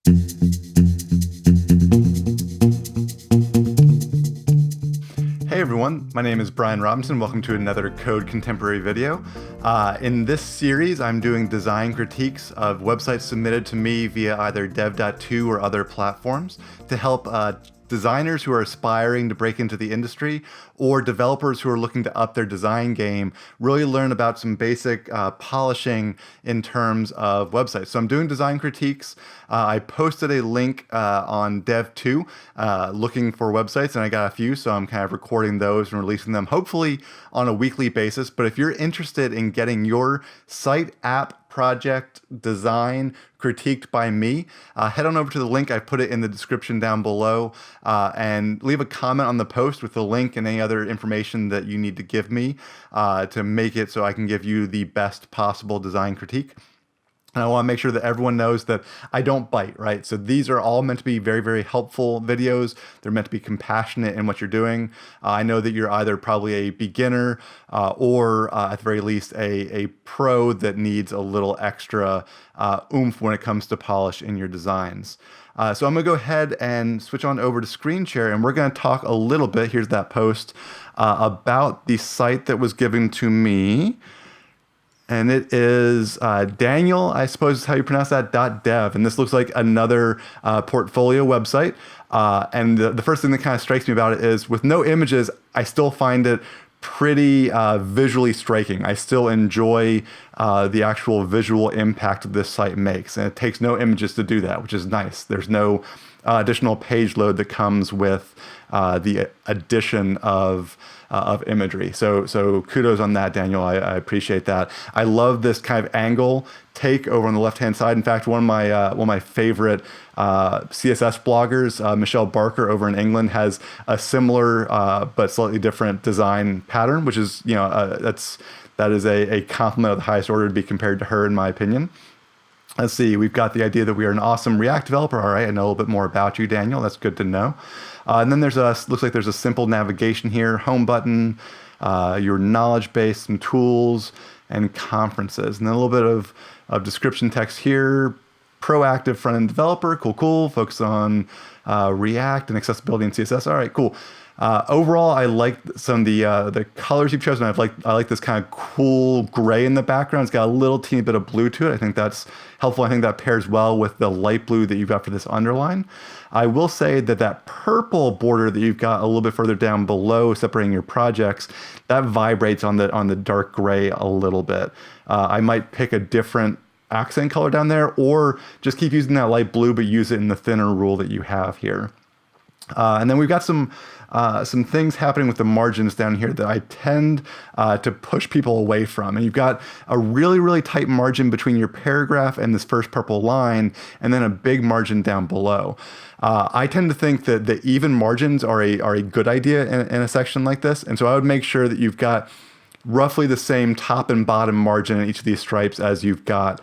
Hey everyone, my name is Brian Robinson. Welcome to another Code Contemporary video. In this series, I'm doing design critiques of websites submitted to me via either Dev.to or other platforms to help designers who are aspiring to break into the industry or developers who are looking to up their design game really learn about some basic polishing in terms of websites. So I'm doing design critiques. I posted a link on Dev.to looking for websites, and I got a few, so I'm kind of recording those and releasing them hopefully on a weekly basis. But if you're interested in getting your site, app, project, design critiqued by me, head on over to the link. I put it in the description down below, and leave a comment on the post with the link and any other information that you need to give me to make it so I can give you the best possible design critique. And I want to make sure that everyone knows that I don't bite, right? So these are all meant to be very, very helpful videos. They're meant to be compassionate in what you're doing. I know that you're either probably a beginner or at the very least a pro that needs a little extra oomph when it comes to polish in your designs. So I'm going to go ahead and switch on over to screen share, and we're going to talk a little bit, here's that post, about the site that was given to me. And it is Danjel, I suppose is how you pronounce that, .dev. And this looks like another portfolio website. And the first thing that kind of strikes me about it is with no images, I still find it pretty visually striking. I still enjoy the actual visual impact this site makes. And it takes no images to do that, which is nice. There's no additional page load that comes with the addition of imagery. So kudos on that, Danjel. I appreciate that. I love this kind of angle take over on the left-hand side. In fact, one of my favorite CSS bloggers, Michelle Barker over in England, has a similar but slightly different design pattern, which is, that is a compliment of the highest order to be compared to her, in my opinion. Let's see, we've got the idea that we are an awesome React developer. All right, I know a little bit more about you, Danjel. That's good to know. And then looks like there's a simple navigation here, home button, your knowledge base, some tools, and conferences. And then a little bit of description text here. Proactive front-end developer, cool. Focus on React and accessibility and CSS. All right, cool. Overall, I like some of the colors you've chosen. I like this kind of cool gray in the background. It's got a little teeny bit of blue to it. I think that's helpful. I think that pairs well with the light blue that you've got for this underline. I will say that purple border that you've got a little bit further down below, separating your projects, that vibrates on the dark gray a little bit. I might pick a different accent color down there, or just keep using that light blue, but use it in the thinner rule that you have here. And then we've got some things happening with the margins down here that I tend to push people away from. And you've got a really, really tight margin between your paragraph and this first purple line, and then a big margin down below. I tend to think that the even margins are a good idea in a section like this. And so I would make sure that you've got roughly the same top and bottom margin in each of these stripes as you've got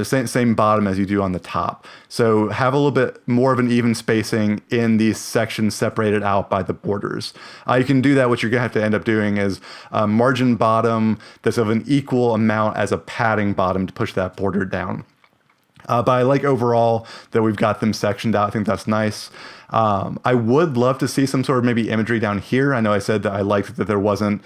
same bottom as you do on the top. So have a little bit more of an even spacing in these sections separated out by the borders. You can do that. What you're gonna have to end up doing is margin bottom that's of an equal amount as a padding bottom to push that border down. But I like overall that we've got them sectioned out. I think that's nice. I would love to see some sort of maybe imagery down here. I know I said that I liked that there wasn't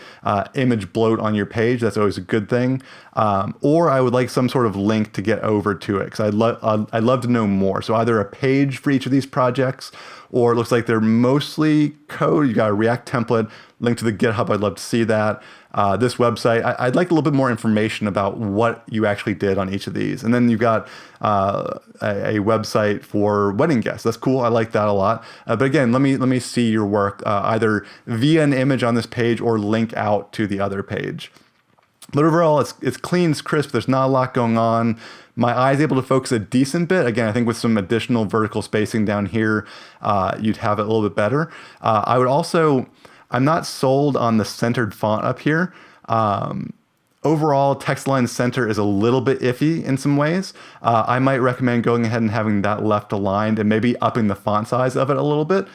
image bloat on your page. That's always a good thing. Or I would like some sort of link to get over to it, because I'd love to know more. So either a page for each of these projects, or it looks like they're mostly code. You got a React template, link to the GitHub. I'd love to see that. This website, I'd like a little bit more information about what you actually did on each of these. And then you've got a website for wedding guests. That's cool. I like that a lot. But again, let me see your work either via an image on this page or link out to the other page. But overall, it's clean, it's crisp. There's not a lot going on. My eye's able to focus a decent bit. Again, I think with some additional vertical spacing down here, you'd have it a little bit better. I would also, I'm not sold on the centered font up here. Overall, text align center is a little bit iffy in some ways. I might recommend going ahead and having that left aligned and maybe upping the font size of it a little bit.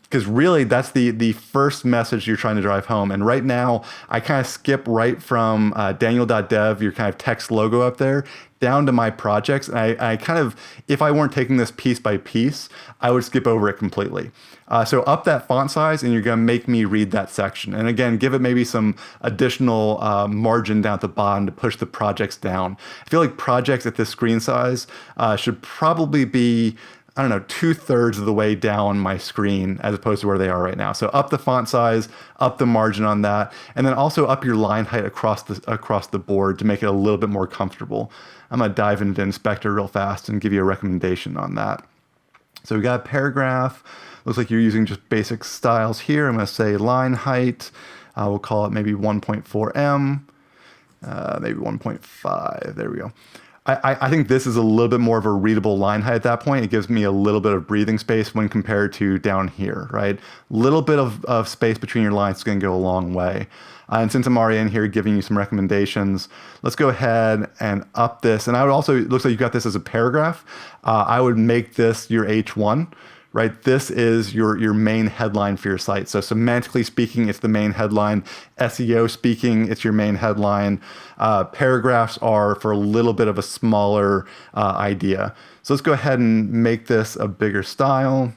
Because really, that's the first message you're trying to drive home. And right now, I kind of skip right from Danjel.dev, your kind of text logo up there, down to my projects. And I kind of, if I weren't taking this piece by piece, I would skip over it completely. So up that font size, and you're going to make me read that section. And again, give it maybe some additional margin down at the bottom to push the projects down. I feel like projects at this screen size should probably be, I don't know, 2/3 of the way down my screen as opposed to where they are right now. So up the font size, up the margin on that, and then also up your line height across the board to make it a little bit more comfortable. I'm gonna dive into Inspector real fast and give you a recommendation on that. So we got a paragraph. Looks like you're using just basic styles here. I'm gonna say line height. We'll call it maybe 1.4 M, maybe 1.5. There we go. I think this is a little bit more of a readable line height at that point. It gives me a little bit of breathing space when compared to down here, right? Little bit of space between your lines is going to go a long way. And since I'm already in here giving you some recommendations, let's go ahead and up this. And I would also, it looks like you got this as a paragraph. I would make this your H1. Right, this is your main headline for your site. So semantically speaking, it's the main headline. SEO speaking, it's your main headline. Paragraphs are for a little bit of a smaller idea. So let's go ahead and make this a bigger style.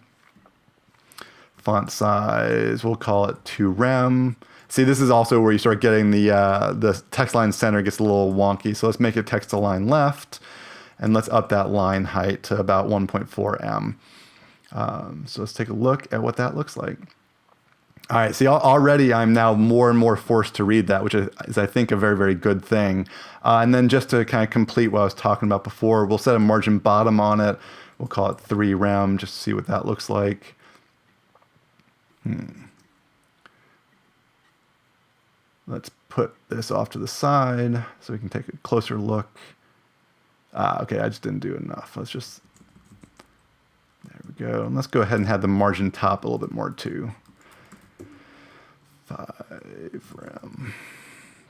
Font size, we'll call it 2rem. See, this is also where you start getting the text line center gets a little wonky. So let's make it text to line left, and let's up that line height to about 1.4 M. So let's take a look at what that looks like. All right, see, already I'm now more and more forced to read that, which is I think, a very, very good thing. And then just to kind of complete what I was talking about before, we'll set a margin bottom on it. We'll call it 3rem, just to see what that looks like. Let's put this off to the side so we can take a closer look. Okay, I just didn't do enough. Let's just... There we go. And let's go ahead and have the margin top a little bit more too. 5rem.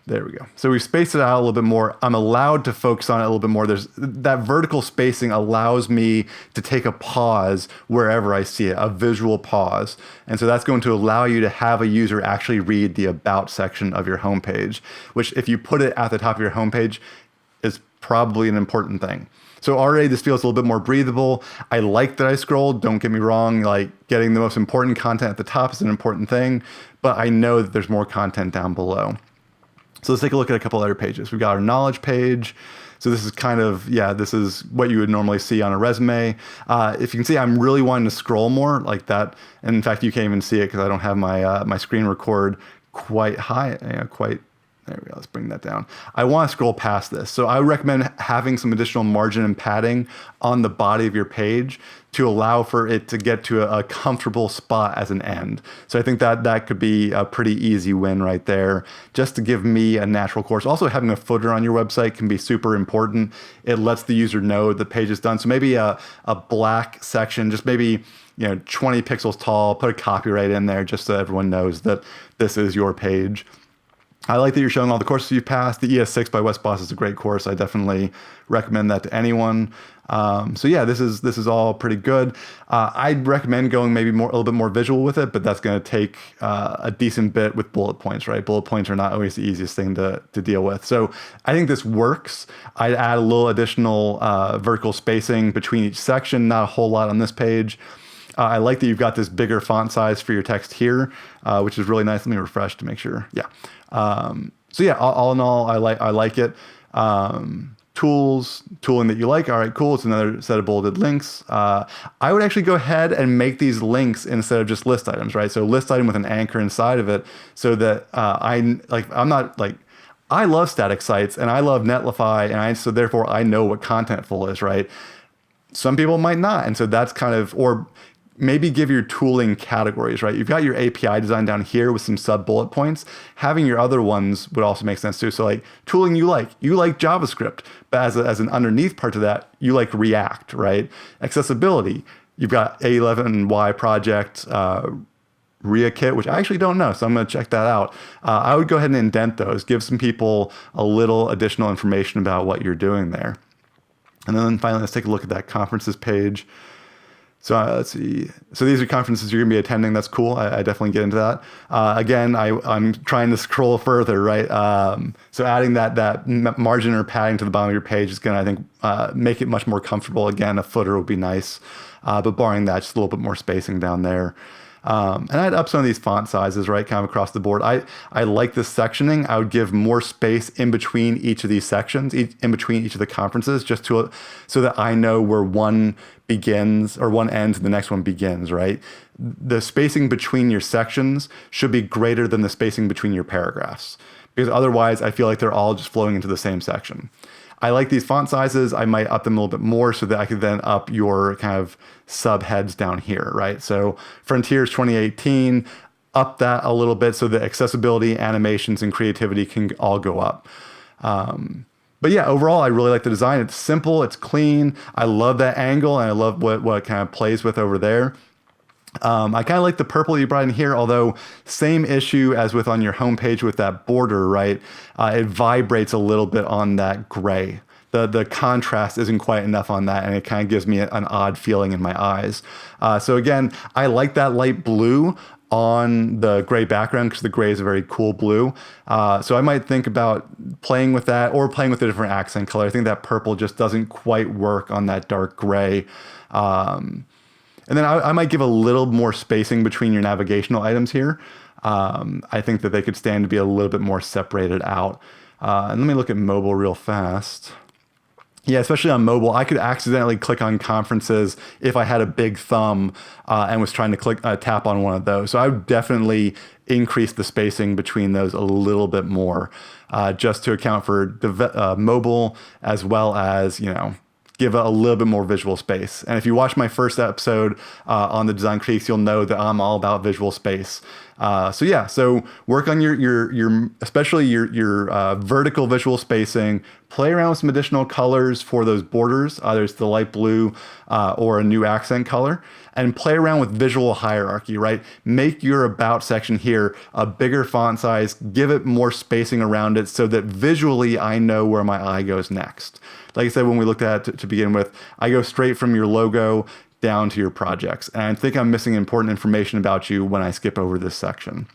There we go. So we spaced it out a little bit more. I'm allowed to focus on it a little bit more. There's that vertical spacing allows me to take a pause wherever I see it, a visual pause. And so that's going to allow you to have a user actually read the about section of your homepage, which if you put it at the top of your homepage is probably an important thing. So already this feels a little bit more breathable. I like that I scrolled, don't get me wrong, like getting the most important content at the top is an important thing, but I know that there's more content down below. So let's take a look at a couple other pages. We've got our knowledge page. So this is kind of, yeah, this is what you would normally see on a resume. If you can see, I'm really wanting to scroll more like that. And in fact, you can't even see it because I don't have my, my screen record quite high, there we go, let's bring that down. I want to scroll past this. So I would recommend having some additional margin and padding on the body of your page to allow for it to get to a comfortable spot as an end. So I think that could be a pretty easy win right there, just to give me a natural course. Also, having a footer on your website can be super important. It lets the user know the page is done. So maybe a black section, just maybe 20 pixels tall, put a copyright in there just so everyone knows that this is your page. I like that you're showing all the courses you've passed. The ES6 by Wes Bos is a great course. I definitely recommend that to anyone. So yeah, this is all pretty good. I'd recommend going maybe a little bit more visual with it, but that's going to take a decent bit with bullet points, right? Bullet points are not always the easiest thing to deal with. So I think this works. I'd add a little additional vertical spacing between each section, not a whole lot on this page. I like that you've got this bigger font size for your text here, which is really nice. Let me refresh to make sure. Yeah. So yeah, all in all, I like it. Tooling that you like. All right, cool. It's another set of bolded links. I would actually go ahead and make these links instead of just list items, right? So list item with an anchor inside of it, so that I love static sites and I love Netlify, and so therefore I know what Contentful is, right? Some people might not, and so that's kind of, or maybe give your tooling categories, right? You've got your API design down here with some sub bullet points. Having your other ones would also make sense too. So like tooling you like JavaScript, but as an underneath part to that, you like React, right? Accessibility, you've got A11Y project, RiaKit, which I actually don't know, so I'm going to check that out. I would go ahead and indent those, give some people a little additional information about what you're doing there. And then finally, let's take a look at that conferences page. So let's see. So these are conferences you're going to be attending. That's cool. I definitely get into that. Again, I'm trying to scroll further, right? So adding that margin or padding to the bottom of your page is going to, I think, make it much more comfortable. Again, a footer would be nice. But barring that, just a little bit more spacing down there. And I'd up some of these font sizes, right, kind of across the board. I like this sectioning. I would give more space in between each of these sections, in between each of the conferences, just so that I know where one begins or one ends and the next one begins, right? The spacing between your sections should be greater than the spacing between your paragraphs, because otherwise I feel like they're all just flowing into the same section. I like these font sizes. I might up them a little bit more so that I could then up your kind of subheads down here, right? So Frontiers 2018, up that a little bit so that accessibility, animations, and creativity can all go up. But yeah, overall, I really like the design. It's simple, it's clean. I love that angle, and I love what it kind of plays with over there. I kind of like the purple you brought in here, although same issue as with on your homepage with that border, right? It vibrates a little bit on that gray. The contrast isn't quite enough on that, and it kind of gives me an odd feeling in my eyes. So again, I like that light blue on the gray background because the gray is a very cool blue. So I might think about playing with that or playing with a different accent color. I think that purple just doesn't quite work on that dark gray. And then I might give a little more spacing between your navigational items here. I think that they could stand to be a little bit more separated out. And let me look at mobile real fast. Yeah, especially on mobile, I could accidentally click on conferences if I had a big thumb and was trying to tap on one of those. So I would definitely increase the spacing between those a little bit more, just to account for mobile as well as, give a little bit more visual space. And if you watch my first episode on the design critiques, you'll know that I'm all about visual space. So work on your especially your vertical visual spacing. Play around with some additional colors for those borders, either it's the light blue or a new accent color, and play around with visual hierarchy, right? Make your about section here a bigger font size, give it more spacing around it so that visually I know where my eye goes next. Like I said, when we looked at it to begin with, I go straight from your logo down to your projects. And I think I'm missing important information about you when I skip over this section.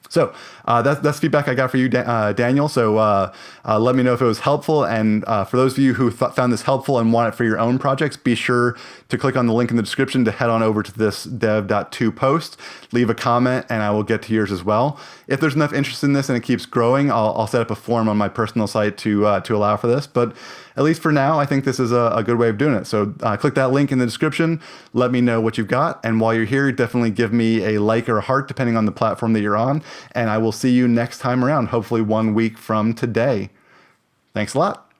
So that's feedback I got for you, Daniel. So let me know if it was helpful. And for those of you who found this helpful and want it for your own projects, be sure to click on the link in the description to head on over to this dev.to post, leave a comment, and I will get to yours as well. If there's enough interest in this and it keeps growing, I'll set up a form on my personal site to allow for this. But at least for now, I think this is a good way of doing it. So click that link in the description. Let me know what you've got. And while you're here, definitely give me a like or a heart, depending on the platform that you're on. And I will see you next time around, hopefully 1 week from today. Thanks a lot.